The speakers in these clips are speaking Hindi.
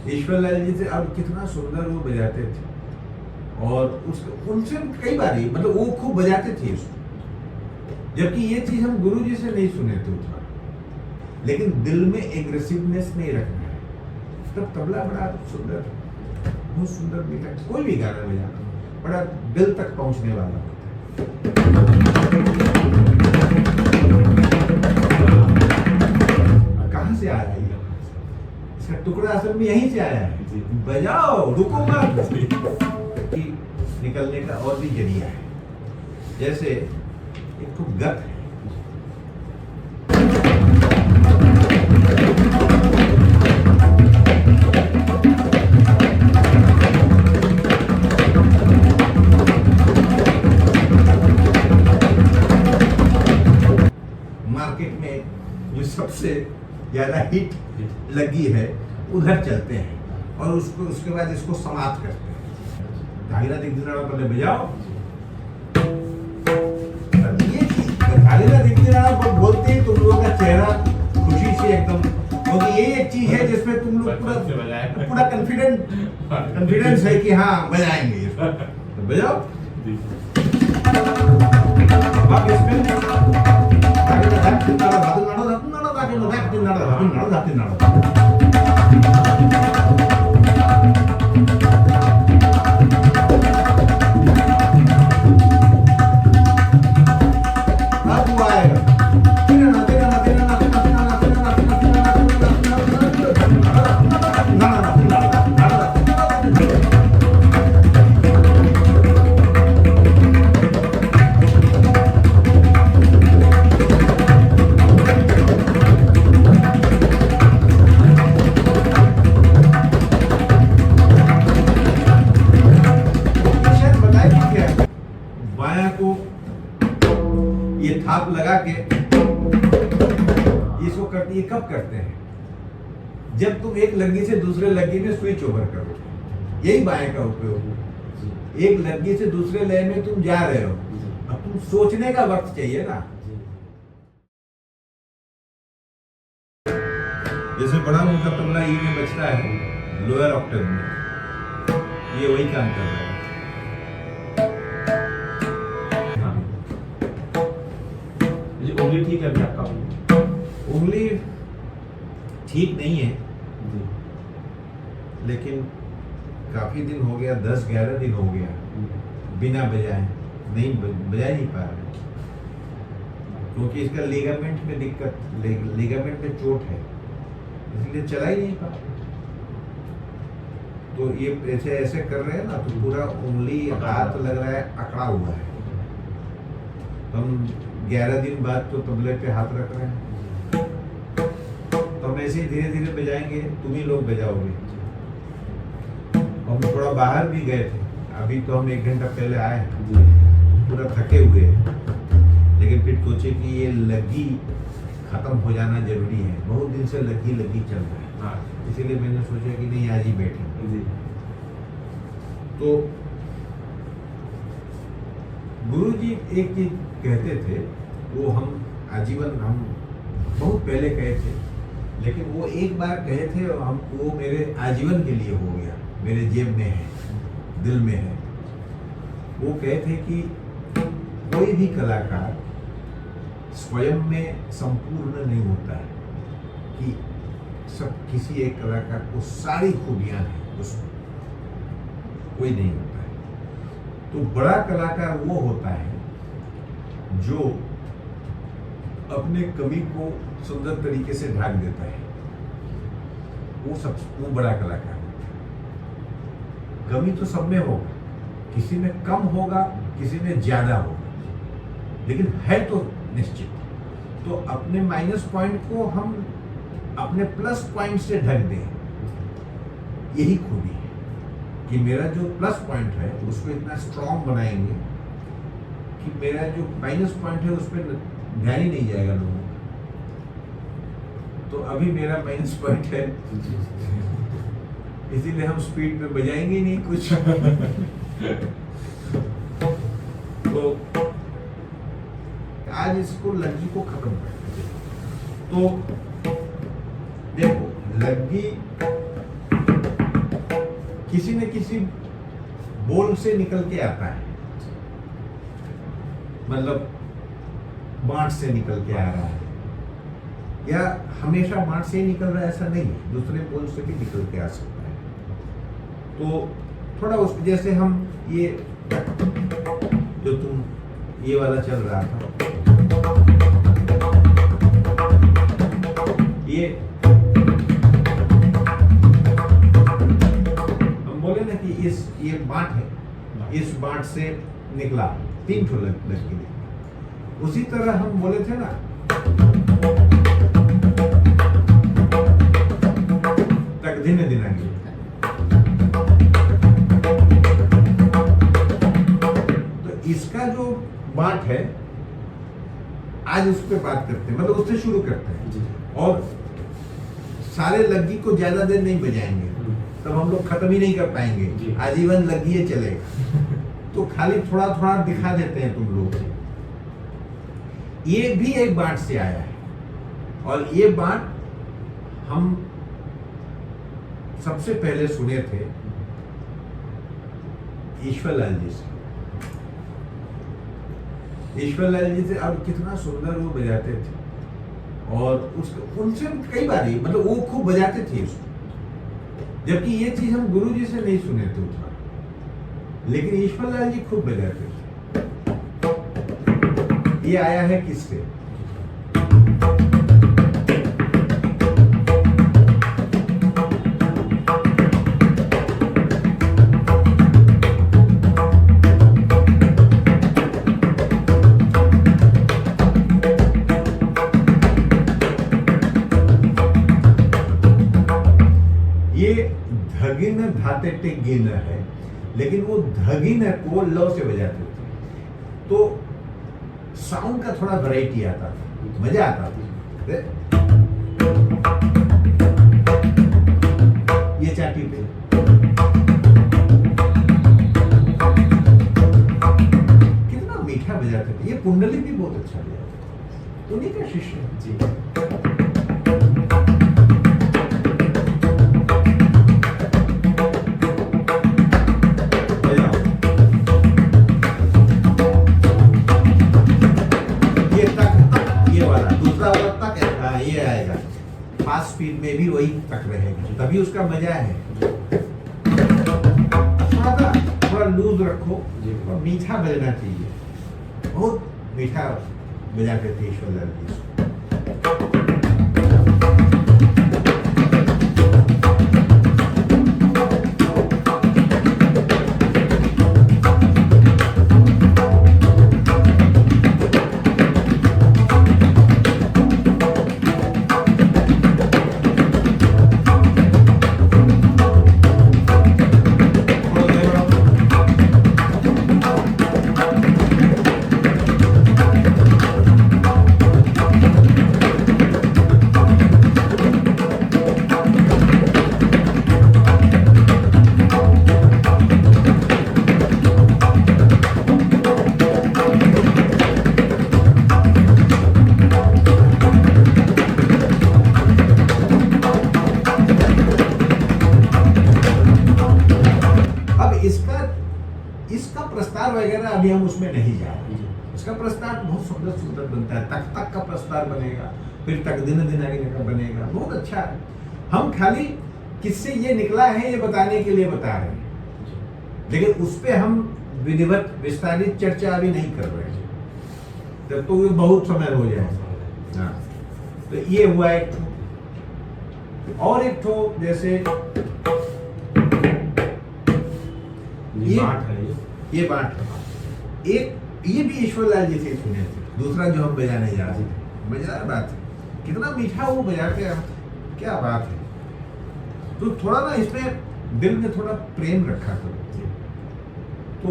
ईश्वरलाल जी से अब कितना सुंदर वो बजाते थे, और उसको उनसे कई बार ही मतलब वो खूब बजाते थे इसको, जबकि ये चीज हम गुरु जी से नहीं सुने थे उतना। लेकिन दिल में एग्रेसिवनेस नहीं रखना है, तब तबला बड़ा सुंदर, बहुत सुंदर मीठा, कोई भी गाना बजाना बड़ा दिल तक पहुंचने वाला होता है। कहाँ से आ रहा है इसका टुकड़ा, असल में यहीं से आया है, बजाओ रुको मत। निकलने का और भी जरिया है, जैसे एक तो गत है, मार्केट में जो सबसे ज्यादा हिट लगी है उधर चलते हैं, और उसको उसके बाद इसको समाप्त करते हैं। धागीरा दिग्दिनाड़ा पहले बजाओ, ये धागीरा दिग्दिनाड़ा पर बोलते ही तुम लोगों का चेहरा खुशी से एकदम, क्योंकि ये एक चीज है जिसमें तुम लोग पूरा कॉन्फिडेंस है कि हाँ बजाएंगे, तो बजाओ। अब इसमें धागीरा दिग्दिनाड़ा ये थाप लगा के इसको करते, ये कब करते हैं? जब तुम एक लग्गी से दूसरे लग्गी में स्विच ओवर करो, यही बाएं का उपयोग। एक लग्गी से दूसरे लय में तुम जा रहे हो, अब तुम सोचने का वक्त चाहिए ना। जैसे बड़ा मोटा तबला ई में बजता है लोअर ऑक्टेव में, ये वही काम कर रहा है। उंगली ठीक है अभी आपका? उंगली ठीक नहीं है, लेकिन काफी दिन हो गया, 10-11 दिन हो गया बिना बजाए, नहीं बजा नहीं पा रहे, क्योंकि इसका लिगामेंट में दिक्कत, लिगामेंट में चोट है, इसलिए चला ही नहीं पा रहा। तो ये ऐसे ऐसे कर रहे हैं ना, तो पूरा उंगली हाथ लग रहा है अकड़ा हुआ है। हम 11 दिन बाद तो तबले पे हाथ रख रहे हैं, तो हम ऐसे ही धीरे धीरे बजाएंगे, तुम ही लोग बजाओगे। हम थोड़ा बाहर भी गए थे, अभी तो हम 1 घंटा पहले आए हैं, पूरा थके हुए हैं, लेकिन फिर सोचे कि ये लगी खत्म हो जाना जरूरी है, बहुत दिन से लगी चल रहा है, इसीलिए मैंने सोचा कि नहीं आज ही बैठे। तो गुरु जी एक चीज कहते थे, वो हम आजीवन, हम बहुत पहले कहे थे, लेकिन वो एक बार कहे थे, हम वो मेरे आजीवन के लिए हो गया, मेरे जेब में है, दिल में है। वो कहते कि कोई भी कलाकार स्वयं में संपूर्ण नहीं होता है, कि सब किसी एक कलाकार को सारी खूबियां हैं, उसमें कोई नहीं होता है। तो बड़ा कलाकार वो होता है जो अपने कमी को सुंदर तरीके से ढक देता है, वो बड़ा कलाकार होता है। कमी तो सब में होगा, किसी में कम होगा, किसी में ज्यादा होगा, लेकिन है तो निश्चित। तो अपने माइनस पॉइंट को हम अपने प्लस पॉइंट से ढक दें, यही खूबी है कि मेरा जो प्लस पॉइंट है उसको इतना स्ट्रॉन्ग बनाएंगे कि मेरा जो माइनस पॉइंट है उस पर ध्यान ही नहीं जाएगा लोगों का। तो अभी मेरा माइनस पॉइंट है, इसीलिए हम स्पीड में बजाएंगे ही नहीं कुछ। तो आज इसको लग्गी को खत्म करते हैं। तो देखो, लग्गी किसी न किसी बोल से निकल के आता है, मतलब बांट से निकल के आ रहा है, या हमेशा बांट से ही निकल रहा है ऐसा नहीं है, दूसरे बोल से भी निकल के आ सकता है। तो थोड़ा उस जैसे हम ये जो तुम ये वाला चल रहा था, ये हम बोले ना कि ये बांट है, इस बांट से निकला 3 ठो लड़की ने। उसी तरह हम बोले थे ना तक दिन दिनांगी, तो इसका जो बांट है आज उस पर बात करते हैं, मतलब उससे शुरू करते हैं। और सारे लग्गी को ज्यादा देर नहीं बजाएंगे, तब हम लोग खत्म ही नहीं कर पाएंगे, आजीवन लग्गी ये चलेगा। तो खाली थोड़ा थोड़ा दिखा देते हैं तुम लोग। ये भी एक बांट से आया है, और ये बांट हम सबसे पहले सुने थे ईश्वरलाल जी से। ईश्वरलाल जी से, अब कितना सुंदर वो बजाते थे, और उसको उनसे कई बार ही मतलब वो खूब बजाते थे उसको, जबकि ये चीज हम गुरु जी से नहीं सुने थे उतना, लेकिन ईश्वरलाल जी खूब बजाते थे। ये आया है किससे? ये धगिन धाते टे गिन है, लेकिन वो धगिन को लौ से बजाते थे, तो साउंड का थोड़ा वैरायटी आता था, मजा आता था। ये चाटी पे कितना मीठा बजाते थे। ये कुंडली भी बहुत अच्छा बजाते थे, उन्हीं का शिष्य जी। ये आएगा फास्ट स्पीड में भी वही तक रहेगा, तभी उसका मजा है। थोड़ा लूज रखो और मीठा बजना चाहिए, बहुत मीठा बजाते थे ईश्वरलाल जी। इसका प्रस्तार वगैरह अभी हम उसमें नहीं जा रहे। इसका प्रस्तार बहुत सुंदर सुंदर बनता है, तक तक का प्रस्तार बनेगा, फिर तक दिन दिन आगे का बनेगा, बहुत अच्छा है। हम खाली किससे ये निकला है ये बताने के लिए बता रहे हैं, लेकिन उस पर हम विधिवत विस्तारित चर्चा अभी नहीं कर रहे हैं, तब तो बहुत समय हो जाएगा। हाँ, तो ये हुआ एक ठो, और एक ठो जैसे ये बात है। एक ये भी ईश्वरलाल जी से सुने थे, दूसरा जो हम बजाने जा रहे थे, मजेदार बात है, कितना मीठा वो बजाते हैं, क्या बात है। तो थोड़ा ना इसमें दिल में थोड़ा प्रेम रखा करो, तो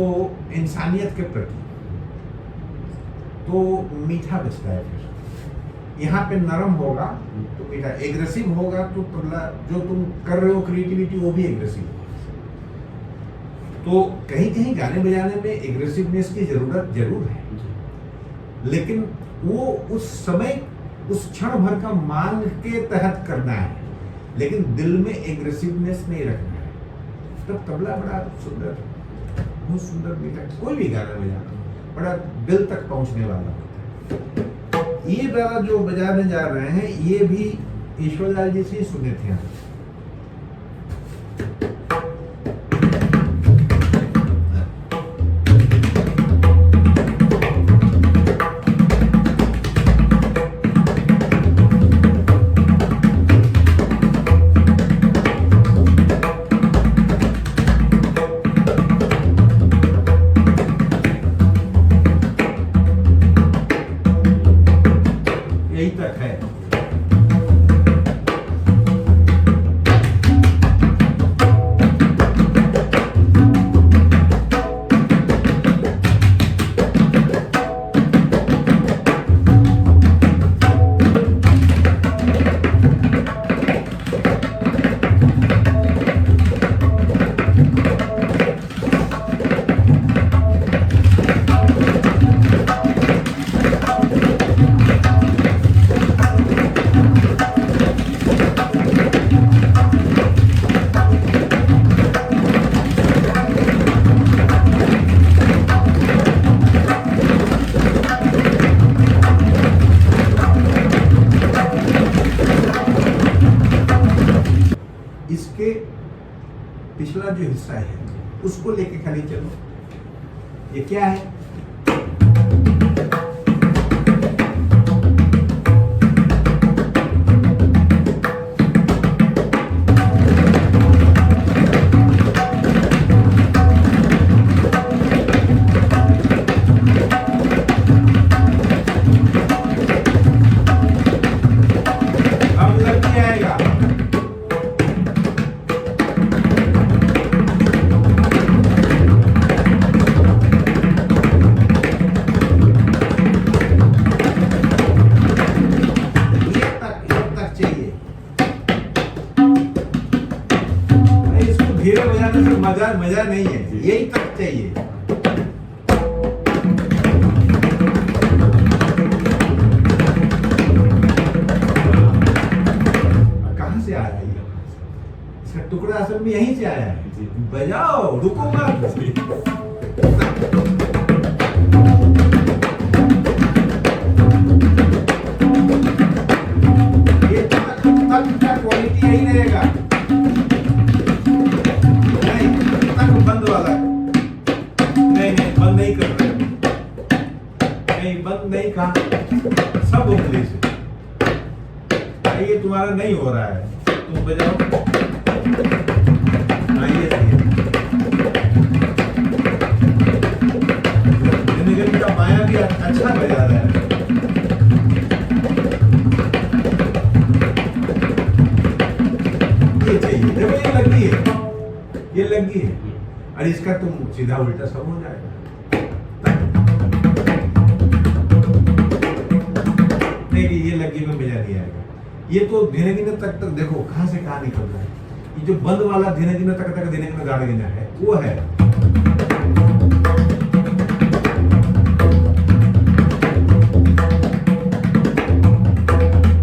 इंसानियत के प्रति, तो मीठा बचता है। फिर यहाँ पे नरम होगा तो मीठा, एग्रेसिव होगा तो तबला जो तुम कर रहे हो क्रिएटिविटी वो भी एग्रेसिव होगा। तो कहीं कहीं गाने बजाने में एग्रेसिवनेस की जरूरत जरूर है, लेकिन वो उस समय उस क्षण भर का मांग के तहत करना है, लेकिन दिल में एग्रेसिवनेस नहीं रखना है। तब तबला बड़ा सुंदर, बहुत सुंदर मीठा, कोई भी गाना बजाना बड़ा दिल तक पहुंचने वाला होता है। ये वाला जो बजाने जा रहे हैं ये भी ईश्वरलाल जी से ही सुने थे हम। यही तक है। इसके पिछला जो हिस्सा है उसको लेके खाली चलो। ये क्या है? अब लग जाएगा। धीरे बजाने से मजा नहीं है, यही तक चाहिए। कहां से आया ये? इसका टुकड़ा असल में यहीं से आया है। बजाओ, रुको मत। ये तक का क्वालिटी यही रहेगा। बंद वाला नहीं बंद नहीं कर रहे, नहीं बंद नहीं कहा, सब उंगली से। ये तुम्हारा नहीं हो रहा है, तुम बजाओ। ये सही है। जिंदगी का माया भी अच्छा बजा रहा है। ये चाहिए, देखो ये लगी है, ये लगी है। और इसका तुम सीधा उल्टा सब हो जाएगा। नहीं, ये लगी में मजा नहीं आएगा। ये तो धीरे धीरे तक देखो कहां से कहां निकल रहा है। ये जो बंद वाला धीरे धीरे तक धीरे धीरे गाने देना है वो है।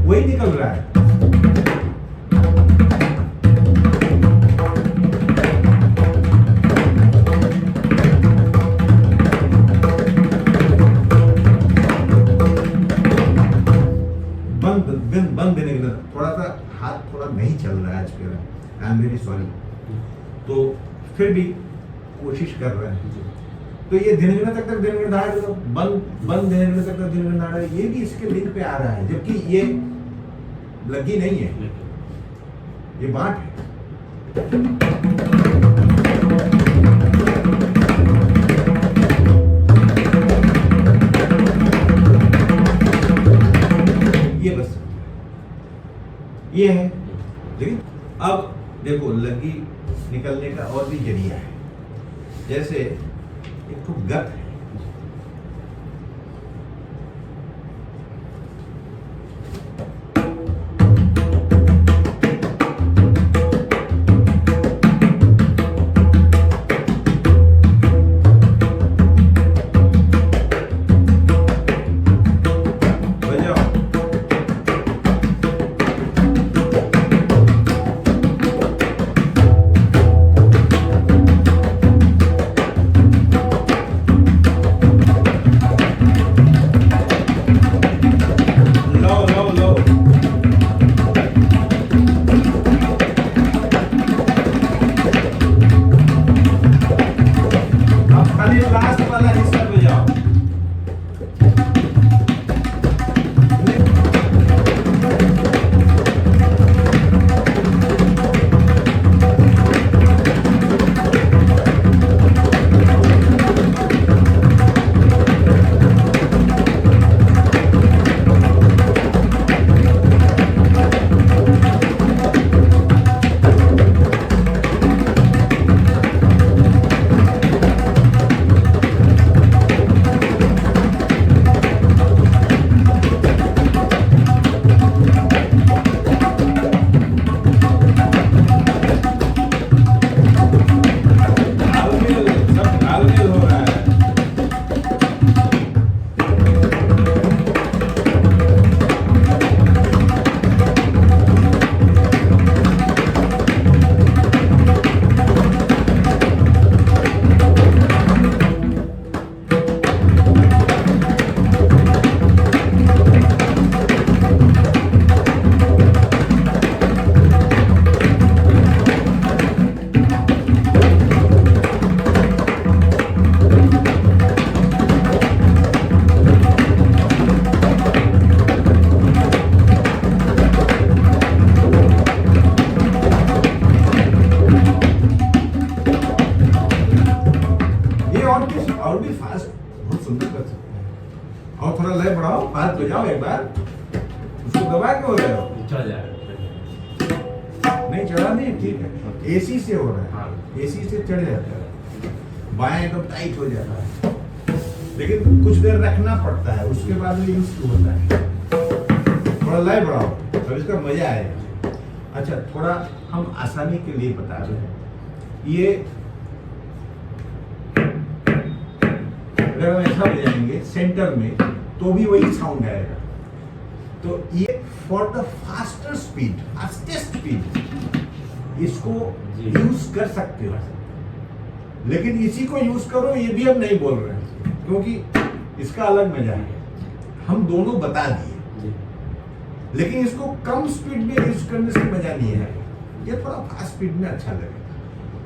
वही निकल रहा है। बंद देने के लिए थोड़ा सा हाथ थोड़ा नहीं चल रहा है आज के, आई एम वेरी सॉरी। तो फिर भी कोशिश कर रहे हैं। तो ये धीरे धीरे तक धीरे धीरे धारा बंद धीरे धीरे तक धीरे धीरे धारा, ये भी इसके लिंक पे आ रहा है, जबकि ये लगी नहीं है, ये बात है। ये बस ये है। लेकिन अब देखो लगी निकलने का और भी जरिया है। जैसे एक तो गत है, और थोड़ा लय बढ़ाओ, हाथ बजाओ एक बार, उसको दबा के हो रहे हो, चढ़ जाएगा। नहीं चढ़ा नहीं, ठीक है, एसी से हो रहा है, हाँ। एसी से चढ़ जाता है, बाएं एकदम टाइट हो जाता है, लेकिन कुछ देर रखना पड़ता है, उसके बाद में यूज होता है। थोड़ा लय बढ़ाओ, अब इसका मजा आएगा। अच्छा, थोड़ा हम आसानी के लिए बता रहे हैं, ये अगर हम ऐसा बजाएंगे सेंटर में तो भी वही साउंड आएगा। तो ये for the faster speed, fastest speed इसको जी। यूज कर सकते हो, लेकिन इसी को यूज करो ये भी हम नहीं बोल रहे हैं, क्योंकि इसका अलग मजा है, हम दोनों बता दिए, जी। लेकिन इसको कम स्पीड में यूज करने से मजा नहीं है। ये थोड़ा फास्ट स्पीड में अच्छा लगेगा,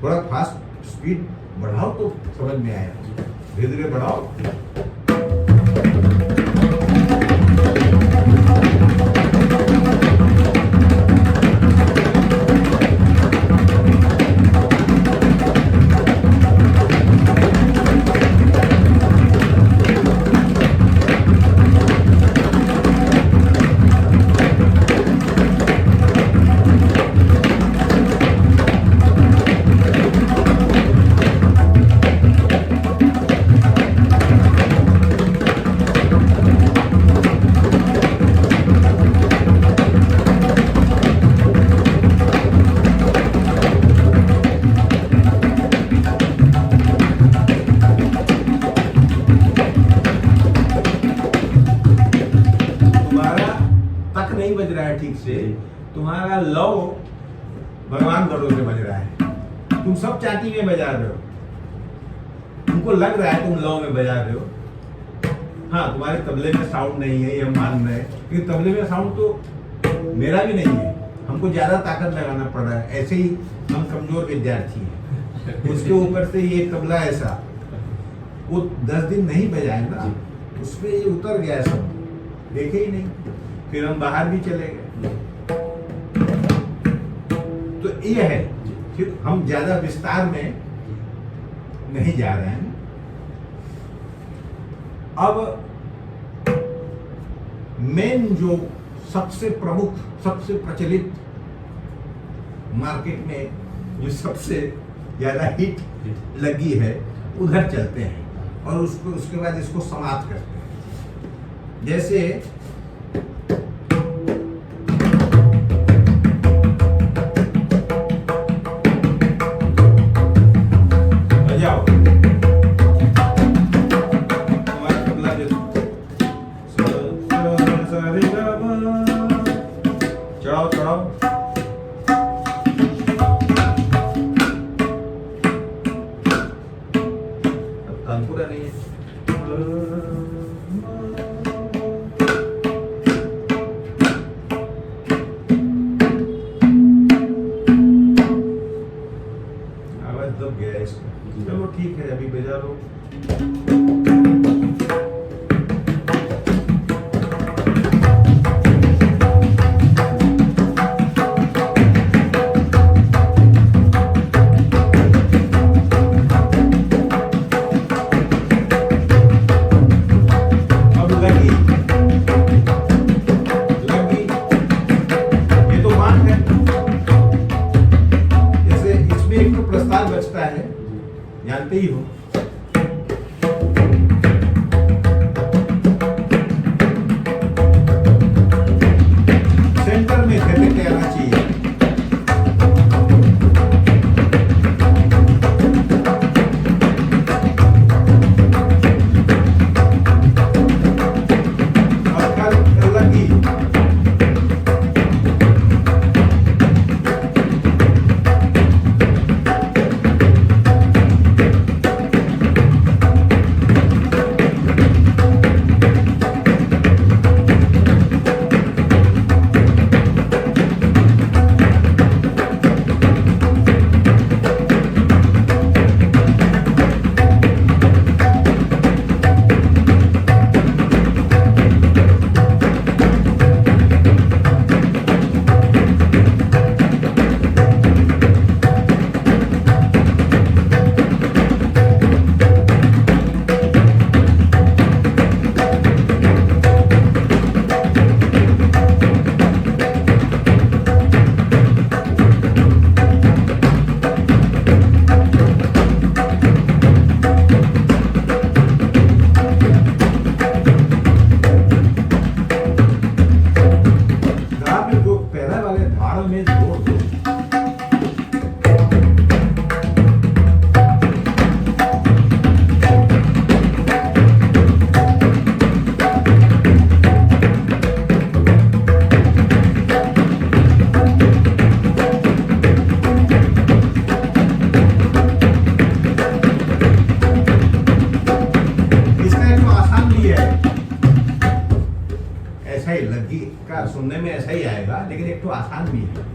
थोड़ा फास्ट स्पीड बढ़ाओ तो समझ में आएगा, धीरे धीरे बढ़ाओ। नहीं बज रहा है ठीक से, तुम्हारा लव भगवान भरोसे बज रहा है, तुम सब चाटी में बजा रहे हो, तुमको लग रहा है तुम लव में बजा रहे हो। हाँ, तुम्हारे तबले में साउंड नहीं है ये हम मान रहे हैं, क्योंकि तबले में साउंड तो मेरा भी नहीं है, हमको ज्यादा ताकत लगाना पड़ रहा है, ऐसे ही हम कमजोर विद्यार्थी हैं। उसके ऊपर से ये तबला ऐसा, वो 10 दिन नहीं बजाए ना, उसमें ये उतर गया सब, देखे ही नहीं, फिर हम बाहर भी चले गए। तो ये है, फिर हम ज्यादा विस्तार में नहीं जा रहे हैं। अब मेन जो सबसे प्रमुख, सबसे प्रचलित मार्केट में जो सबसे ज्यादा हिट लगी है उधर चलते हैं और उसको उसके बाद इसको समाप्त करते हैं। जैसे बजाओ, तुम्हारा तबला चढ़ाओ चढ़ाओ, तानपुरा नहीं है। आवाज दब गया है इसका, चलो ठीक है, अभी बजा लो। अब लगी लगी, ये तो मान है। जैसे इसमें एक तो प्रस्ताव बचता है, जानते ही हो, सेंटर में खड़े के आना चाहिए। और कल लगी लेकिन एक तो आसान भी है।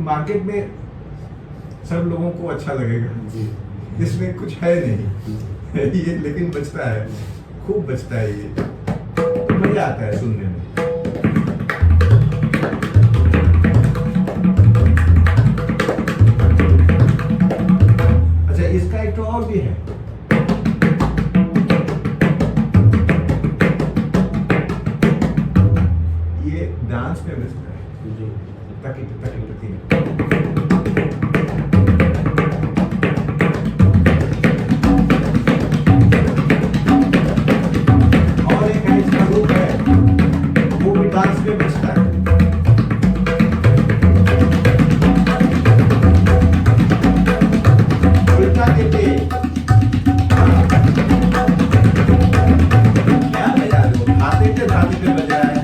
मार्केट में सब लोगों को अच्छा लगेगा, इसमें कुछ है नहीं ये, लेकिन बचता है, खूब बचता है ये, मजा आता है सुनने में। अच्छा, इसका एक तो और भी है, ये डांस में बचता है, तकी तकी तकी। और एक है इसका रूप है, वो भी डांस में बचता है। उल्टा देते क्या बजा दो, खाते थे बजाया है।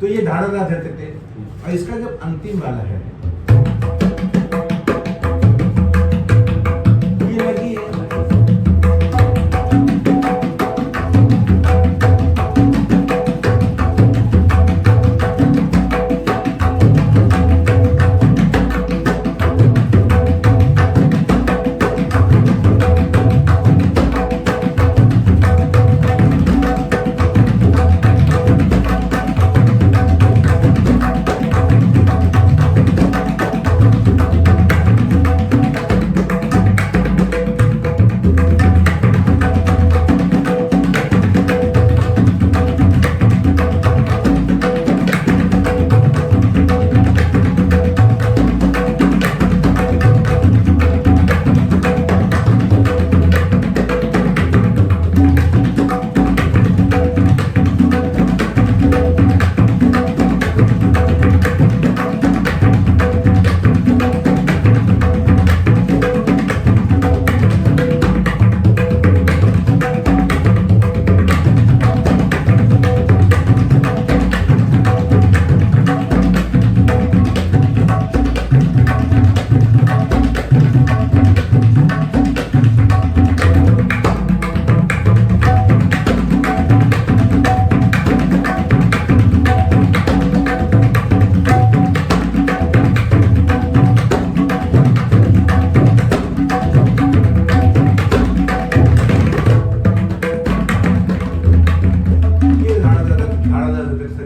तो ये धारणा देते थे, और इसका जब अंतिम वाला है ये लगी है,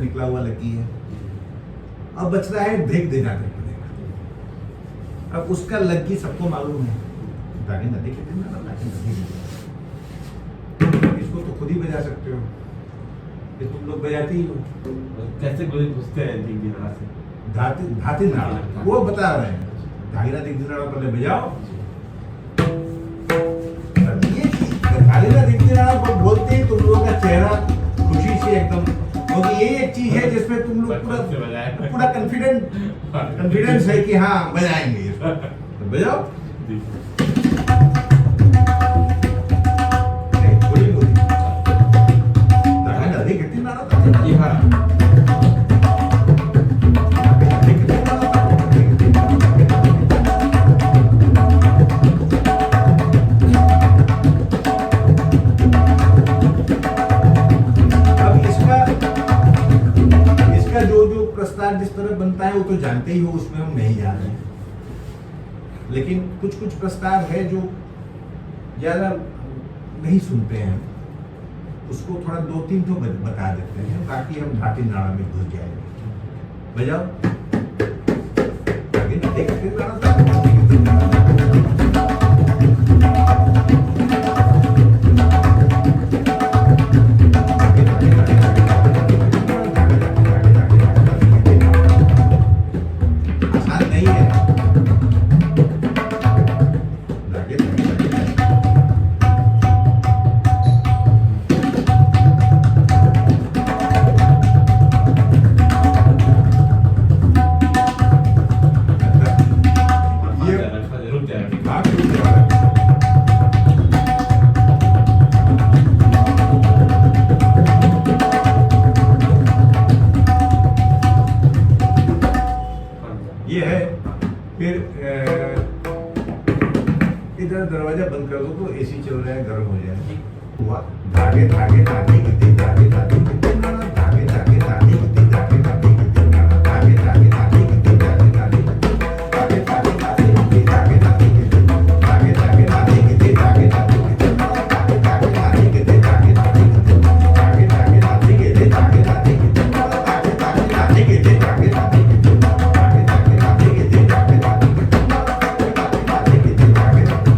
निकला हुआ लगी है। अब बच रहा है देख देना, अब उसका लग्गी सबको मालूम है, नदी के दिन इसको तो खुद ही बजा सकते हो, ये तुम लोग बजाती ही हो। कैसे घुसते हैं दिख दिनाड़ा से? धाती नाड़ा वो बता रहे हैं, धागीना दिख दिनाड़ा पहले बजाओ। अब ये धागीना दिख दिनाड़ा बोलते ही तुम लोगों का चेहरा खुशी से एकदम, क्योंकि ये एक चीज है जिसमें तुम लोग पूरा कॉन्फिडेंस है कि हाँ बजाएंगे इसको। तो बजाओ। कितनी नाड़ा था ये? हाँ प्रस्ताव जिस तरह बनता है वो तो जानते ही हो, उसमें हम नहीं जा रहे हैं, लेकिन कुछ कुछ प्रस्ताव है जो ज्यादा नहीं सुनते हैं, उसको थोड़ा 2-3 तो बता देते हैं, बाकी हम धाती नाड़ा में घुस जाएंगे। बजाओ। ये है। फिर इधर दरवाजा बंद कर दो तो एसी चल रहा है, गर्म हो जाए। हुआ धागे धागे धागे कितने धागे धागे कितने नाड़ा, धागे धागे धागे कितने धागे धागे कितने नाड़ा, धागे धागे धागे कितने धागे धागे धागे धागे धागे कितने धागे धागे कितने धागे धागे धागे कितने धागे धागे कितने धागे धागे धागे कितने धागे धागे कितने धागे धागे धागे कितने धागे धागे कितने धागे धागे धागे कितने धागे धागे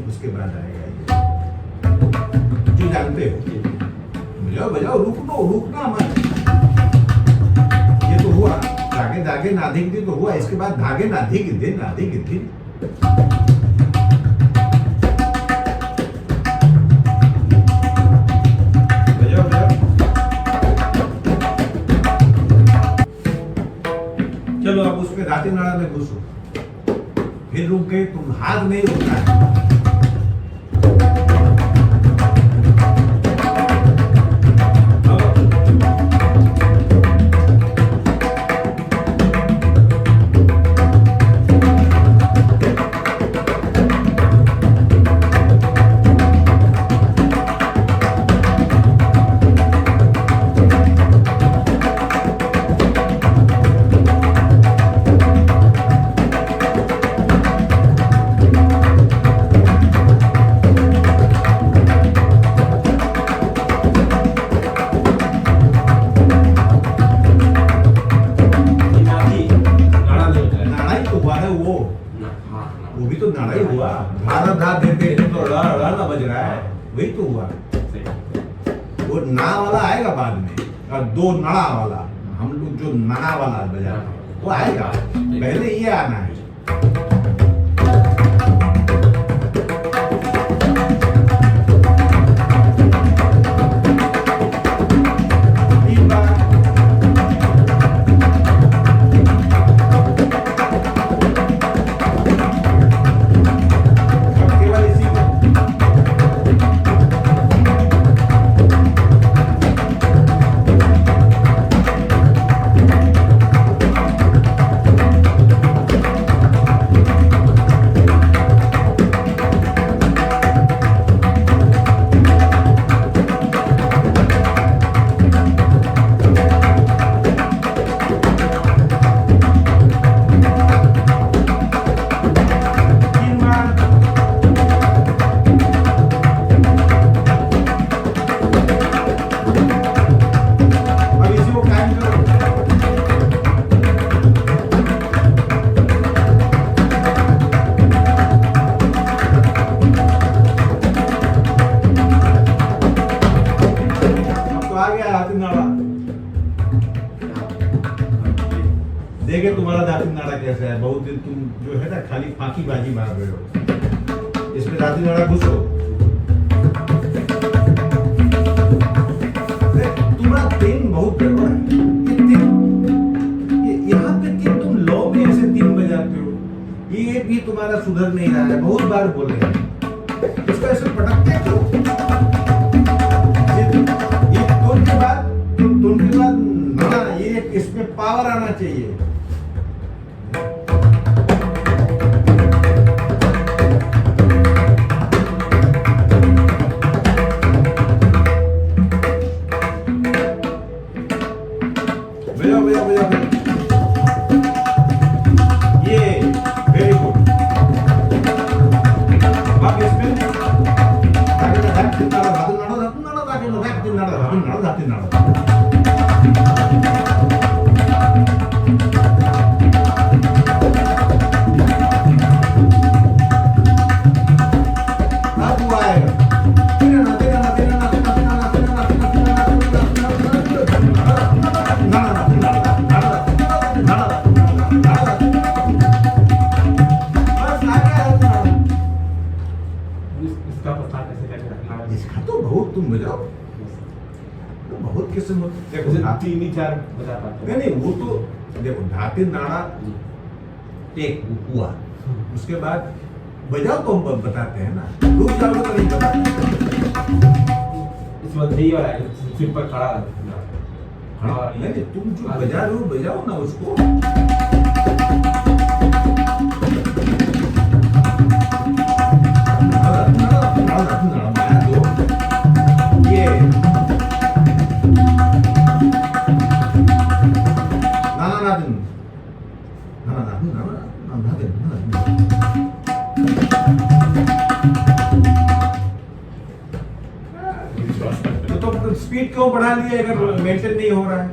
उसके बाद आएगा ये जो जानते हो। बजाओ बजाओ, रुकना मत। ये तो हुआ धागे धागे नाधिक दिन तो हुआ, इसके बाद धागे नाधिक दिन नाधिक दिन। बजाओ बजाओ। चलो अब उसमें धाती नाड़ा में घुसो, फिर रुक गए तुम, हाथ नहीं रुकना है। वो भी तो नाड़ा ही हुआ, धारा धा देते तो ना बज रहा है, वही तो हुआ। वो ना वाला आएगा बाद में, और 2 नड़ा वाला, हम लोग जो ना वाला बजा वो आएगा, पहले ये आना है। दातिन नाड़ा। देखे तुम्हारा दातिन नाड़ा कैसा है। बहुत दिन तुम जो है ना खाली फांकी बाजी मार रहे हो। इसमें दातिन नाड़ा घुसो। तुम्हारा तीन बहुत गड़बड़ है। यहाँ पे तीन तुम लौ में ऐसे तीन बजाते हो। ये भी तुम्हारा सुधर नहीं रहा है। बहुत बार बोले हैं इसको ऐसे पटकते क्यों? ये टोन के बाद ना, ये इसमें पावर आना चाहिए। बजाओ बजाओ बजाओ। ये वेरी गुड। अब इसमें इसका पता कैसे कैसे रखना है? इसका तो बहुत तुम बजाओ, बहुत किस्म होती। देखो जैसे 3 ही 4 बता पाते नहीं वो तो देखो धातिन नाड़ा टेक हुआ, उसके बाद बजाओ तो हम बताते हैं ना। रुक जाओगे तो नहीं बताते। इसमें नहीं हो रहा है, सिंपल खड़ा नहीं तुम जो बजा रहे हो बजाओ ना उसको। तो स्पीड क्यों बढ़ा लिया अगर मेंटेन नहीं हो रहा है?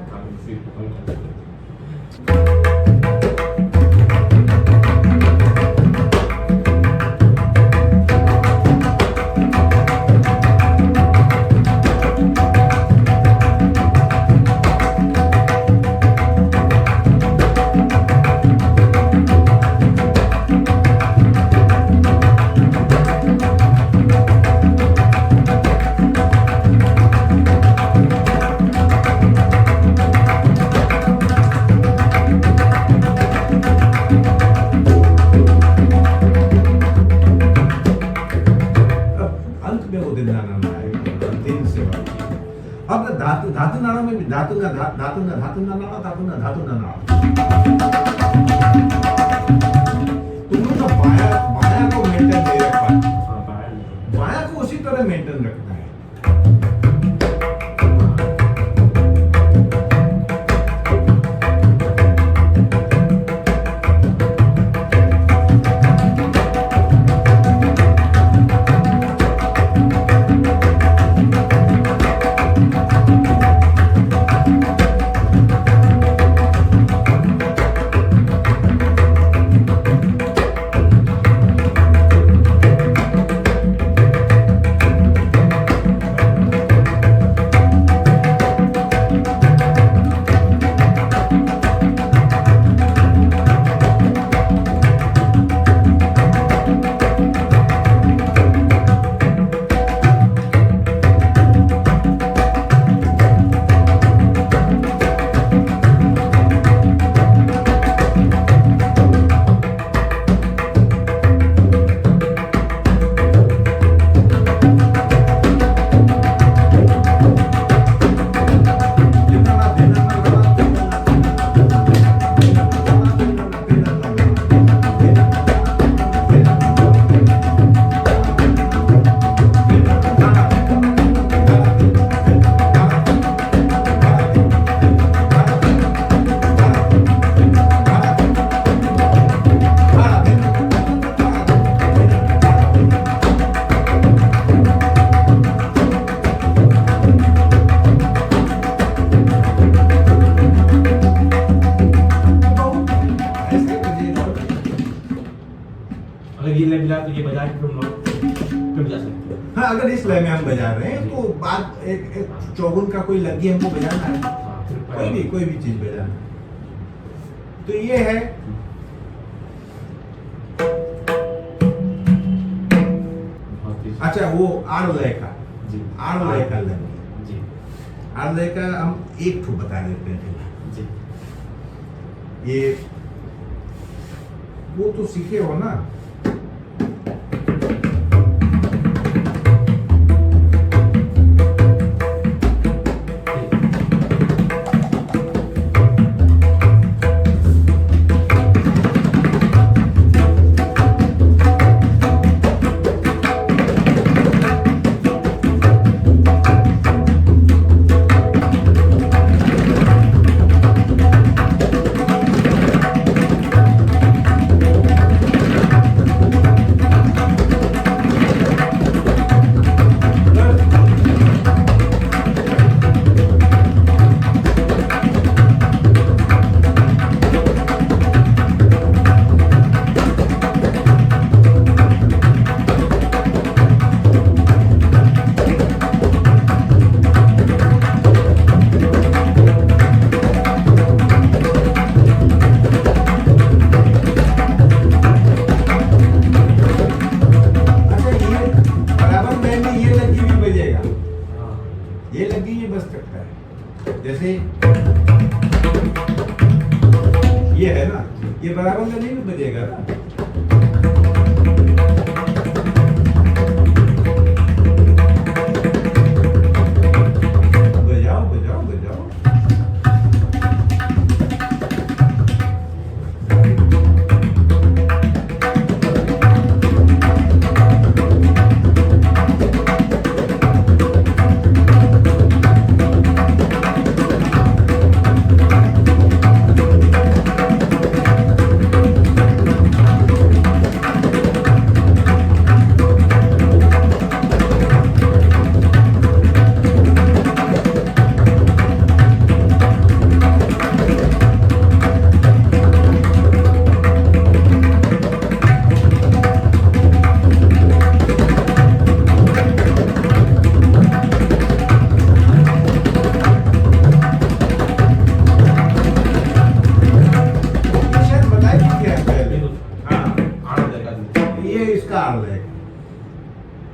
अब धातु नाड़ा में भी धातु ना तुम लोग का बाया को मेंटेन नहीं रख पाते। बाया को उसी तरह मेंटेन रखना है। सिंपल इस लय में हम बजा रहे हैं, तो बात एक चौगुन का कोई लगी हमको बजाना है, हाँ, फिर कोई भी चीज बजाना है। तो ये है बहुत ही अच्छा, वो आड़ लय का, जी आड़ लय का लगी, जी आड़ लय का हम एक ठो बता देते हैं। जी ये वो तो सीखे हो ना, ये लगी ये बज सकता है। जैसे ये है ना, ये बराबर में नहीं बजेगा ना, बजाओ बजाओ बजाओ।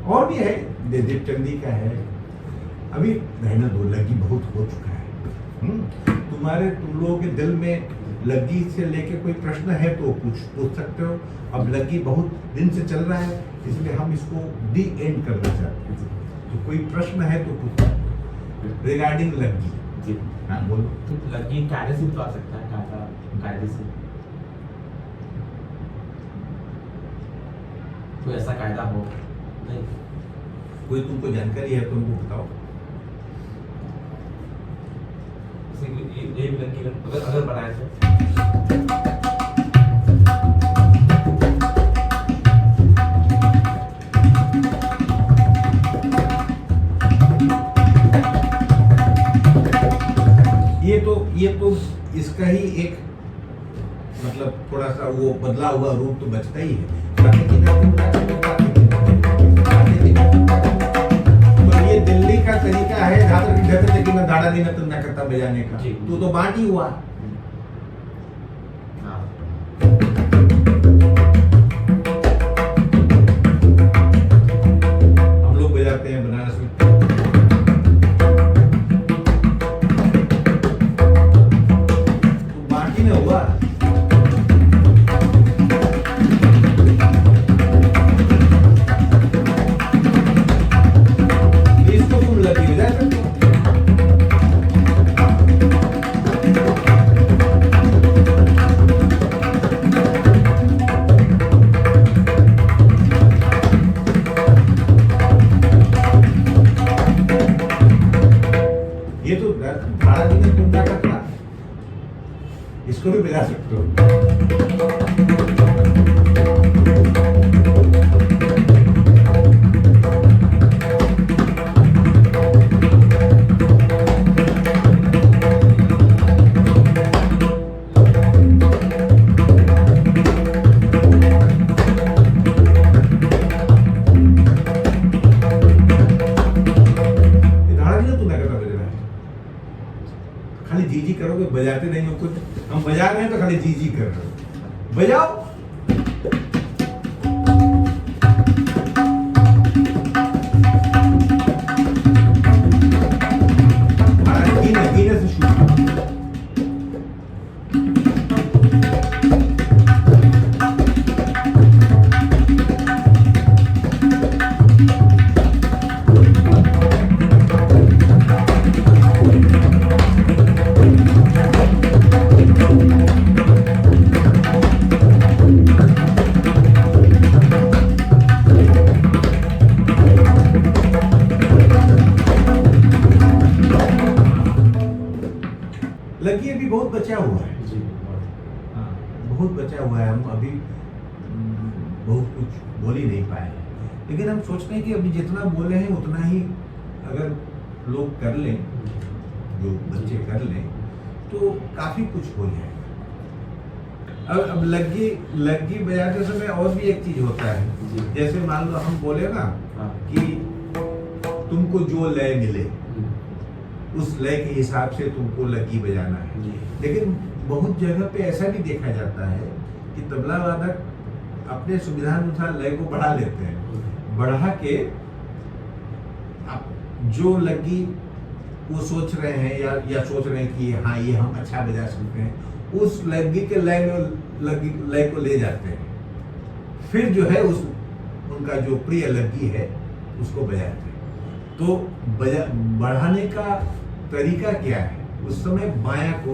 और भी है, देव चंदी का है। अभी रहना दो, लगी बहुत हो चुका है। तुम लोगों के दिल में लगी से लेके कोई प्रश्न है तो पूछ सकते हो। अब लगी बहुत दिन से चल रहा है, इसलिए हम इसको डी एंड करना चाहते हैं। तो कोई प्रश्न है तो पूछ रिगार्डिंग लगी। जी हाँ बोलो। तो लगी कायदे से तो आ सकता है, कायदे से कोई ऐसा कायदा हो नहीं, कोई तुमको जानकारी है तो तुमको बताओ। ये भी लगी अगर बनाए तो ये तो इसका ही एक मतलब थोड़ा सा वो बदला हुआ रूप तो बचता ही है। तो ये दिल्ली का तरीका है धातर की धरती लेकिन मैं धाड़ा नहीं न करता बजाने का, तो बांटी हुआ। हम लोग बजाते हैं बनारस में, तो बांटी में हुआ। ये तो भाड़ा देने तुम क्या करना, इसको भी बजा सकते हो। खाली जी जी करोगे, बजाते नहीं हो कुछ। हम बजा रहे हैं तो खाली जी जी कर रहे हो, बजाओ। गीने से शुरू। लगी अभी बहुत बचा हुआ है। जी, हाँ, बहुत बचा हुआ है। हम अभी बहुत कुछ बोल ही नहीं पाए हैं, लेकिन हम सोचते हैं कि अभी जितना बोले हैं उतना ही अगर लोग कर लें, जो बच्चे कर लें, तो काफी कुछ हो जाएगा। अब लग्गी बजाते समय और भी एक चीज होता है। जैसे मान लो हम बोले ना कि तुमको जो लय मिले उस लय के हिसाब से तुमको लग्गी बजाना है। लेकिन बहुत जगह पे ऐसा भी देखा जाता है कि तबला वादक अपने सुविधानुसार लय को बढ़ा लेते हैं। बढ़ा के जो लग्गी वो सोच रहे हैं या सोच रहे हैं कि हाँ ये हम अच्छा बजा सकते हैं, उस लग्गी के लय को ले जाते हैं। फिर जो है उस उनका जो प्रिय लग्गी है उसको बजाते हैं। तो बढ़ाने का तरीका क्या है? उस समय बायां को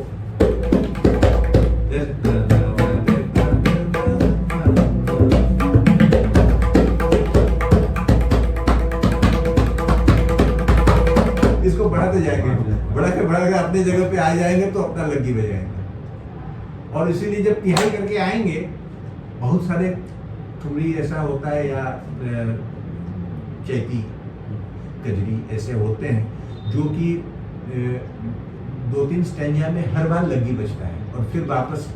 इसको बढ़ाते जाएंगे, बढ़ा के अपनी जगह पे आ जाएंगे तो अपना लग्गी बजाएंगे। और इसीलिए जब तिहाई करके आएंगे, बहुत सारे ठुमरी ऐसा होता है या चैती कजरी ऐसे होते हैं जो कि 2-3 स्टैंजा में हर बार लग्गी बजता है और फिर वापस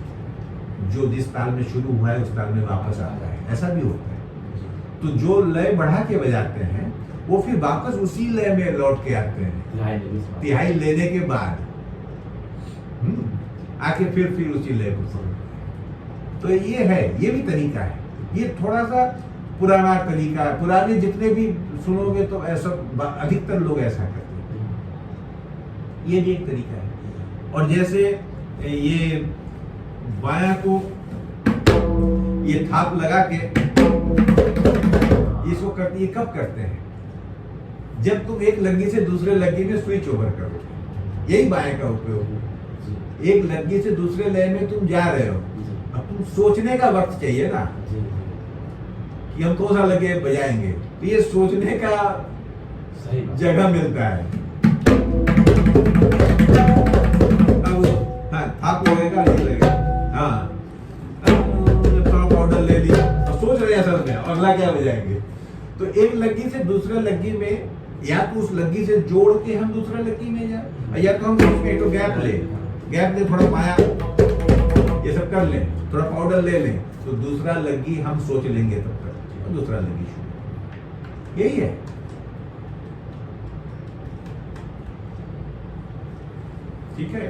जो जिस ताल में शुरू हुआ है उस ताल में वापस आता है। ऐसा भी होता है। तो जो लय बढ़ा के बजाते हैं वो फिर वापस उसी लय में लौट के आते हैं तिहाई लेने के बाद। आके फिर उसी लय को सुनते हैं। तो ये है, ये भी तरीका है। ये थोड़ा सा पुराना तरीका है। पुराने जितने भी सुनोगे तो ऐसा अधिकतर लोग ऐसा करते हैं। ये भी एक तरीका है। और जैसे ये बायां को ये थाप लगा के इसको करते, ये कब करते हैं? जब तुम एक लग्गी से दूसरे लग्गी में स्विच ओवर करो, यही बाएं का उपयोग है। एक लग्गी से दूसरे लय में तुम जा रहे हो, अब तुम सोचने का वक्त चाहिए ना कि हम कौन सा लगे बजाएंगे, तो ये सोचने का जगह मिलता है। अब हाँ थाप लगेगा, ये लगेगा, हाँ थोड़ा पाउडर ले लिया और सोच रहे हैं असल में अगला क्या बजाएंगे। तो एक लग्गी से दूसरे लग्गी में, या तो उस लग्गी से जोड़ के हम दूसरे लग्गी में जाए, या तो हम उसमें एक तो गैप ले थोड़ा पाया ये सब कर लें, थोड़ा पाउडर ले लें, तो दूसरा लग्गी हम सोच लेंगे तब तक और दूसरा लग्गी शुरू। यही है। ठीक है,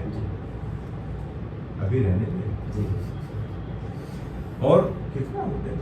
अभी रहने दें। और कितना हो गया?